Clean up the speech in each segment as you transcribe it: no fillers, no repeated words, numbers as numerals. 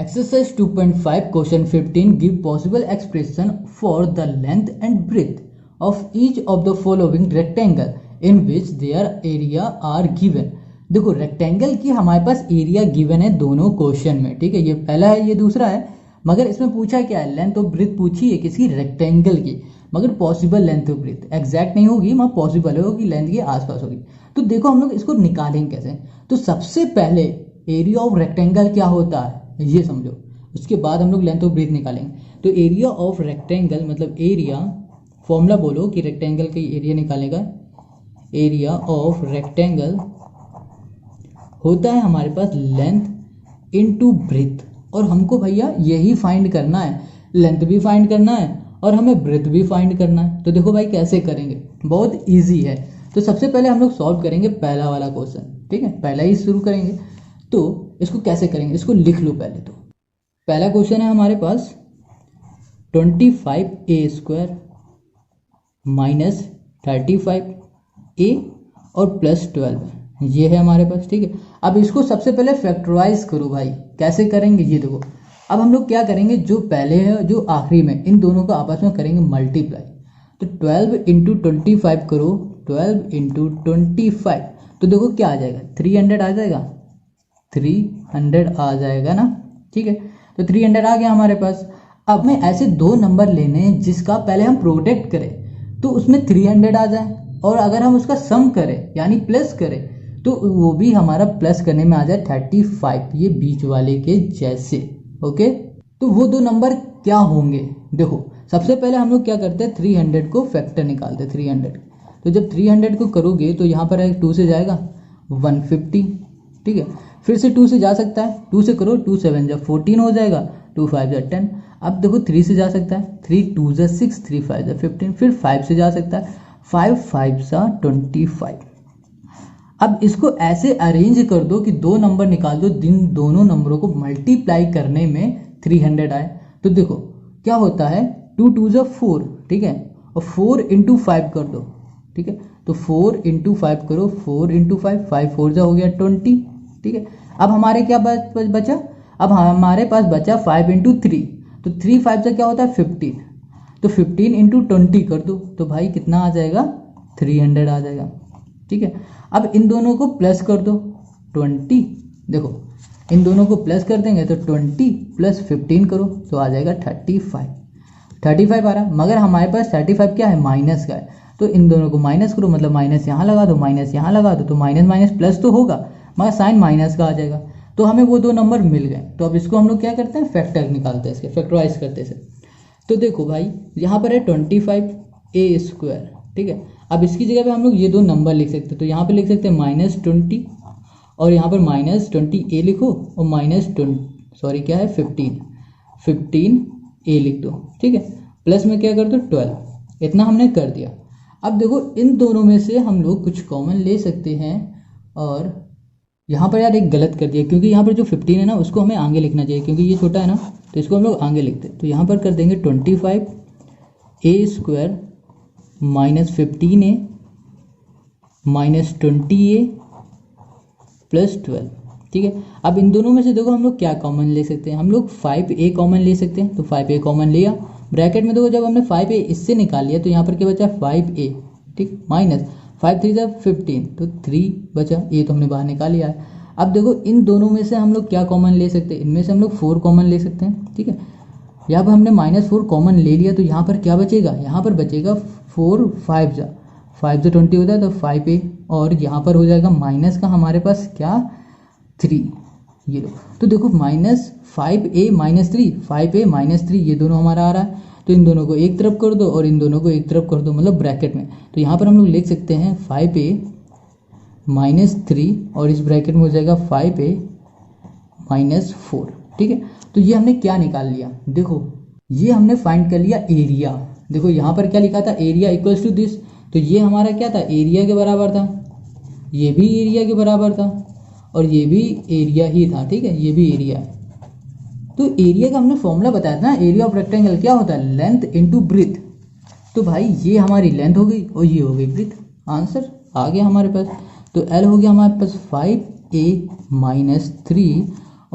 Exercise 2.5 question 15 give possible expression for the length and breadth of each of the following rectangle in which their area are given। देखो rectangle की हमारे पास area given है दोनों question में, ठीक है। ये पहला है, ये दूसरा है, मगर इसमें पूछा क्या है, लेंथ और ब्रेथ पूछी है किसकी, रेक्टेंगल की, मगर पॉसिबल लेंथ और ब्रेथ एग्जैक्ट नहीं होगी, मगर पॉसिबल होगी, लेंथ के आसपास होगी। तो देखो हम लोग इसको निकालेंगे कैसे। तो सबसे पहले एरिया ऑफ रेक्टेंगल क्या होता है ये समझो, उसके बाद हम लोग लेंथ ऑफ ब्रेथ निकालेंगे। तो एरिया ऑफ रेक्टेंगल मतलब एरिया, फॉर्मूला बोलो कि रेक्टेंगल का एरिया निकालेगा। एरिया ऑफ रेक्टेंगल होता है हमारे पास लेंथ इनटू ब्रेथ, और हमको भैया यही फाइंड करना है, लेंथ भी फाइंड करना है और हमें ब्रेथ भी फाइंड करना है। तो देखो भाई कैसे करेंगे, बहुत इजी है। तो सबसे पहले हम लोग सॉल्व करेंगे पहला वाला क्वेश्चन, ठीक है, पहला ही शुरू करेंगे। तो इसको कैसे करेंगे, इसको लिख लो पहले। तो पहला क्वेश्चन है हमारे पास 25a² माइनस 35a और प्लस 12, ये है हमारे पास, ठीक है। अब इसको सबसे पहले फैक्टराइज करो भाई, कैसे करेंगे ये देखो। अब हम लोग क्या करेंगे, जो पहले है जो आखिरी में, इन दोनों को आपस में करेंगे मल्टीप्लाई। तो 12 इंटू 25 करो, 12 इंटू 25, तो देखो क्या आ जाएगा, 300 आ जाएगा, 300 आ जाएगा ना, ठीक है। तो 300 आ गया हमारे पास। अब हमें ऐसे दो नंबर लेने हैं जिसका पहले हम प्रोडक्ट करें तो उसमें 300 आ जाए, और अगर हम उसका सम करें यानी प्लस करें तो वो भी हमारा प्लस करने में आ जाए 35, ये बीच वाले के जैसे, ओके। तो वो दो नंबर क्या होंगे, देखो सबसे पहले हम लोग क्या करते हैं, 300 को फैक्टर निकालते हैं 300। तो जब 300 को करोगे तो यहाँ पर 2 से जाएगा 150, ठीक है। फिर से 2 से जा सकता है, 2 से करो, 2 7 जा 14 हो जाएगा, 2 5 जा 10। अब देखो 3 से जा सकता है, 3 2 जा 6, 3 5 जा 15। फिर 5 से जा सकता है, 5 5 जा 25। अब इसको ऐसे अरेंज कर दो कि दो नंबर निकाल दो, जिन दोनों नंबरों को मल्टीप्लाई करने में 300 आए। तो देखो क्या होता है, 2 2 जा 4, ठीक है, और 4 इंटू 5 कर दो, ठीक है। तो 4 इंटू 5 करो, 4 इंटू 5, 5 4 जा हो गया 20, ठीक है। अब हमारे क्या बचा, अब हमारे पास बचा 5 इंटू 3, तो 3 5 से क्या होता है 15, तो 15 इंटू 20 कर दो, तो भाई कितना आ जाएगा, 300 आ जाएगा, ठीक है। अब इन दोनों को प्लस कर दो, 20, देखो इन दोनों को प्लस कर देंगे तो 20 प्लस 15 करो तो आ जाएगा 35 आ रहा, मगर हमारे पास 35 क्या है, माइनस का है। तो इन दोनों को माइनस करो, मतलब माइनस यहाँ लगा दो, माइनस यहाँ लगा दो, तो माइनस माइनस प्लस तो होगा, मगर साइन माइनस का आ जाएगा। तो हमें वो दो नंबर मिल गए। तो अब इसको हम लोग क्या करते हैं, फैक्टर निकालते हैं, इसके फैक्टराइज करते हैं। तो देखो भाई यहाँ पर है 25a², ठीक है। अब इसकी जगह पे हम लोग ये दो नंबर लिख सकते हैं, तो यहाँ पे लिख सकते हैं -20 और यहाँ पर -20a लिखो, और क्या है 15a लिख दो, ठीक है। प्लस में क्या कर दो 12, इतना हमने कर दिया। अब देखो इन दोनों में से हम लोग कुछ कॉमन ले सकते हैं, और यहाँ पर यार एक गलत कर दिया, क्योंकि यहाँ पर जो 15 है ना उसको हमें आगे लिखना चाहिए, क्योंकि ये छोटा है ना, तो इसको हम लोग आगे लिखते हैं। तो यहाँ पर कर देंगे 25a² minus 15a minus 20a plus 12, ठीक है। अब इन दोनों में से देखो हम लोग क्या कॉमन ले सकते हैं, हम लोग 5a कॉमन ले सकते हैं। तो 5a कॉमन लिया, ब्रैकेट में देखो जब हमने 5a इससे निकाल लिया तो यहाँ पर क्या बचा 5a, ठीक, माइनस 5 3 जा 15, तो 3 बचा, ये तो हमने बाहर निकाल लिया है। अब देखो इन दोनों में से हम लोग क्या कॉमन ले सकते हैं, इनमें से हम लोग 4 कॉमन ले सकते हैं, ठीक है। यहाँ पर हमने -4 कॉमन ले लिया, तो यहाँ पर क्या बचेगा, यहाँ पर बचेगा 4 5 जा 20 होता है, तो 5a, और यहाँ पर हो जाएगा माइनस का हमारे पास क्या 3, ये लो। तो देखो -5a - 3, 5a - 3, ये दोनों हमारा आ रहा है। तो इन दोनों को एक तरफ कर दो और इन दोनों को एक तरफ कर दो, मतलब ब्रैकेट में। तो यहाँ पर हम लोग लिख सकते हैं 5a - 3, और इस ब्रैकेट में हो जाएगा 5a - 4, ठीक है। तो ये हमने क्या निकाल लिया, देखो ये हमने फाइंड कर लिया एरिया। देखो यहाँ पर क्या लिखा था, एरिया इक्वल्स टू दिस, तो ये हमारा क्या था, एरिया के बराबर था, ये भी एरिया के बराबर था, और ये भी एरिया ही था, ठीक है, ये भी एरिया है। तो एरिया का हमने फॉर्मूला बताया था ना, एरिया ऑफ रेक्टेंगल क्या होता है, लेंथ इनटू ब्रेथ। तो भाई ये हमारी लेंथ हो गई और ये हो गई ब्रेथ, आंसर आ गया हमारे पास। तो L हो गया हमारे पास 5a - 3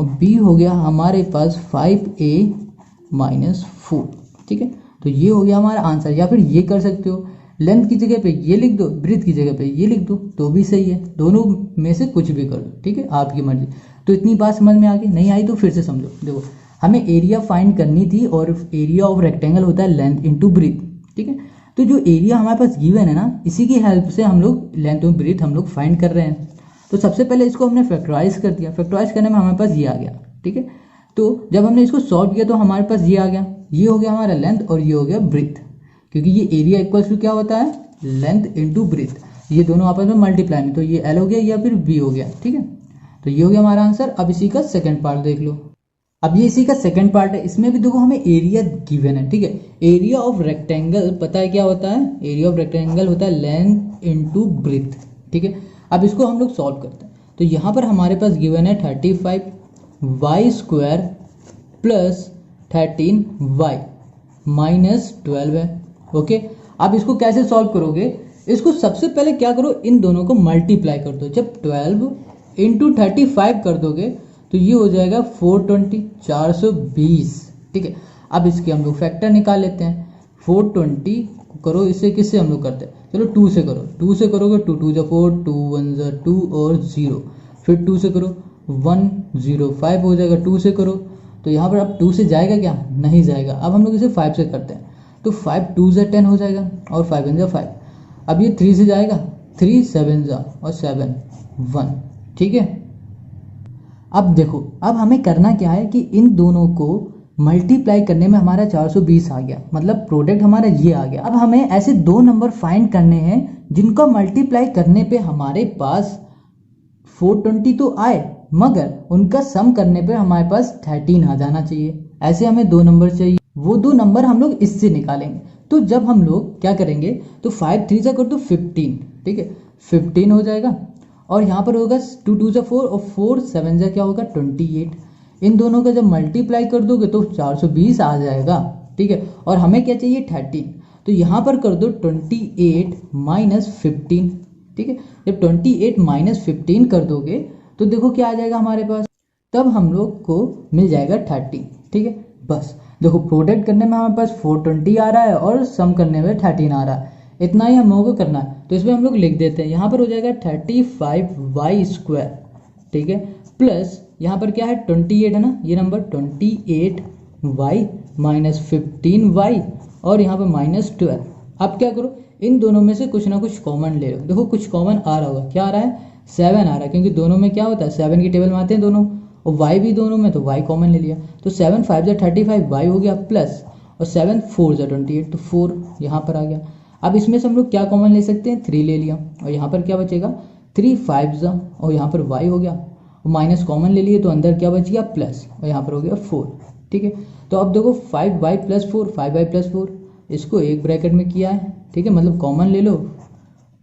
और b हो गया हमारे पास 5a माइनस 4। ठीक है, तो ये हो गया हमारा आंसर। या फिर ये कर सकते हो, लेंथ की जगह पे ये लिख दो, ब्रीथ की जगह पे ये लिख दो, तो भी सही है। दोनों में से कुछ भी कर दो, ठीक है, आपकी मर्जी। तो इतनी बात समझ में आ गई? नहीं आई तो फिर से समझो। देखो, हमें एरिया फाइंड करनी थी और एरिया ऑफ रेक्टेंगल होता है लेंथ इंटू ब्रीथ। ठीक है, तो जो एरिया हमारे पास गिवन है ना, इसी की हेल्प से हम लोग लेंथ और ब्रीथ हम लोग फाइंड कर रहे हैं। तो सबसे पहले इसको हमने फैक्टराइज कर दिया। फैक्टराइज करने में हमारे पास ये आ गया। ठीक है, तो जब हमने इसको सॉल्व किया तो हमारे पास ये आ गया। ये हो गया हमारा लेंथ और ये हो गया ब्रीथ, क्योंकि ये एरिया इक्वल्स टू क्या होता है, लेंथ इंटू ब्रीथ। ये दोनों आपस में मल्टीप्लाई में, तो ये एल हो गया या फिर बी हो गया। ठीक है, तो ये हो गया हमारा आंसर। अब इसी का सेकंड पार्ट देख लो। अब ये इसी का सेकंड पार्ट है। इसमें भी देखो हमें एरिया गिवन है। ठीक है, एरिया ऑफ रेक्टेंगल पता है क्या होता है? एरिया ऑफ रेक्टेंगल होता है लेंथ इंटू ब्रीथ। ठीक है, अब इसको हम लोग सॉल्व करते हैं। तो यहाँ पर हमारे पास गिवन है 35 Y square plus 13 Y minus 12 है। ओके, अब इसको कैसे सॉल्व करोगे? इसको सबसे पहले क्या करो, इन दोनों को मल्टीप्लाई कर दो। जब 12 इंटू 35 कर दोगे तो ये हो जाएगा 420, 420। ठीक है, अब इसके हम लोग फैक्टर निकाल लेते हैं। 420 करो, इससे किससे हम लोग करते हैं? चलो 2 से करो। 2 से करोगे 2 2 जा 4, 2 1 जा 2 और 0। फिर 2 से करो 105 हो जाएगा। 2 से करो तो यहाँ पर अब 2 से जाएगा क्या? नहीं जाएगा। अब हम लोग इसे 5 से करते हैं, तो 5 2 जा 10 हो जाएगा और 5 1 जा 5। अब ये 3 से जाएगा, 3 7 जा और 7 1। ठीक है, अब देखो, अब हमें करना क्या है कि इन दोनों को मल्टीप्लाई करने में हमारा 420 आ गया, मतलब प्रोडक्ट हमारा ये आ गया। अब हमें ऐसे दो नंबर फाइंड करने हैं जिनको मल्टीप्लाई करने पे हमारे पास 420 तो आए, मगर उनका सम करने पे हमारे पास 13 आ जाना चाहिए। ऐसे हमें दो नंबर चाहिए, वो दो नंबर हम लोग इससे निकालेंगे। तो जब हम लोग क्या करेंगे, तो 5 3 जा कर दो 15। ठीक है, 15 हो जाएगा और यहाँ पर होगा 2 2 जा 4 और 4 7 जा क्या होगा 28। इन दोनों का जब मल्टीप्लाई कर दोगे तो 420 आ जाएगा। ठीक है, और हमें क्या चाहिए 13, तो यहाँ पर कर दो 28 माइनस 15। ठीक है, जब 28 माइनस 15 कर दोगे तो देखो क्या आ जाएगा हमारे पास, तब हम लोग को मिल जाएगा 30। ठीक है, बस देखो प्रोडक्ट करने में हमारे पास 420 आ रहा है और सम करने में 13 आ रहा है। इतना ही हम लोगों को करना है, तो इसमें हम लोग लिख देते हैं। यहाँ पर हो जाएगा 35 वाई स्क्वायर। ठीक है, प्लस यहाँ पर क्या है 28 है ना, ये नंबर 28 वाई माइनस 15 वाई और यहाँ पर माइनस 12। अब क्या करो, इन दोनों में से कुछ ना कुछ कॉमन ले लो। देखो कुछ कॉमन आ रहा होगा, क्या आ रहा है 7 आ रहा है, क्योंकि दोनों में क्या होता है 7 की टेबल में आते हैं दोनों, और वाई भी दोनों में, तो वाई कॉमन ले लिया। तो 7 5 जा 35 वाई हो गया प्लस, और 7 4 जा 28 तो 4 यहाँ पर आ गया। अब इसमें से हम लोग क्या कॉमन ले सकते हैं, 3 ले लिया और यहाँ पर क्या बचेगा 3 5 जा और यहाँ पर y हो गया, और माइनस कॉमन ले लिए तो अंदर क्या बच गया प्लस, और यहाँ पर हो गया 4। ठीक है, तो अब देखो 5y प्लस 4, 5y प्लस 4, इसको एक ब्रैकेट में किया है। ठीक है, मतलब कॉमन ले लो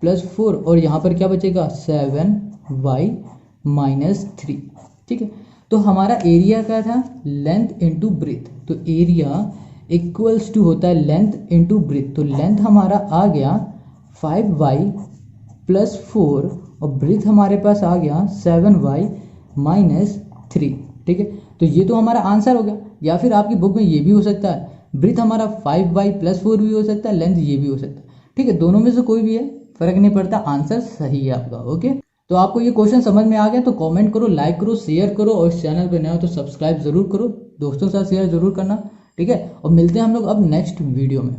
प्लस 4 और यहाँ पर क्या बचेगा 7y माइनस 3। ठीक है, तो हमारा एरिया क्या था, लेंथ इंटू ब्रीथ। तो एरिया इक्वल्स टू होता है लेंथ इंटू ब्रीथ। तो लेंथ हमारा आ गया 5y प्लस 4 और ब्रीथ हमारे पास आ गया 7y माइनस 3। ठीक है, तो ये तो हमारा आंसर हो गया। या फिर आपकी बुक में ये भी हो सकता है, ब्रीथ हमारा 5y प्लस 4 भी हो सकता है, लेंथ ये भी हो सकता है। ठीक है, दोनों में से कोई भी है, फर्क नहीं पड़ता, आंसर सही है आपका। ओके, तो आपको ये क्वेश्चन समझ में आ गया तो कमेंट करो, लाइक करो, शेयर करो, और इस चैनल पर नए हो तो सब्सक्राइब जरूर करो, दोस्तों के साथ शेयर जरूर करना। ठीक है, और मिलते हैं हम लोग अब नेक्स्ट वीडियो में।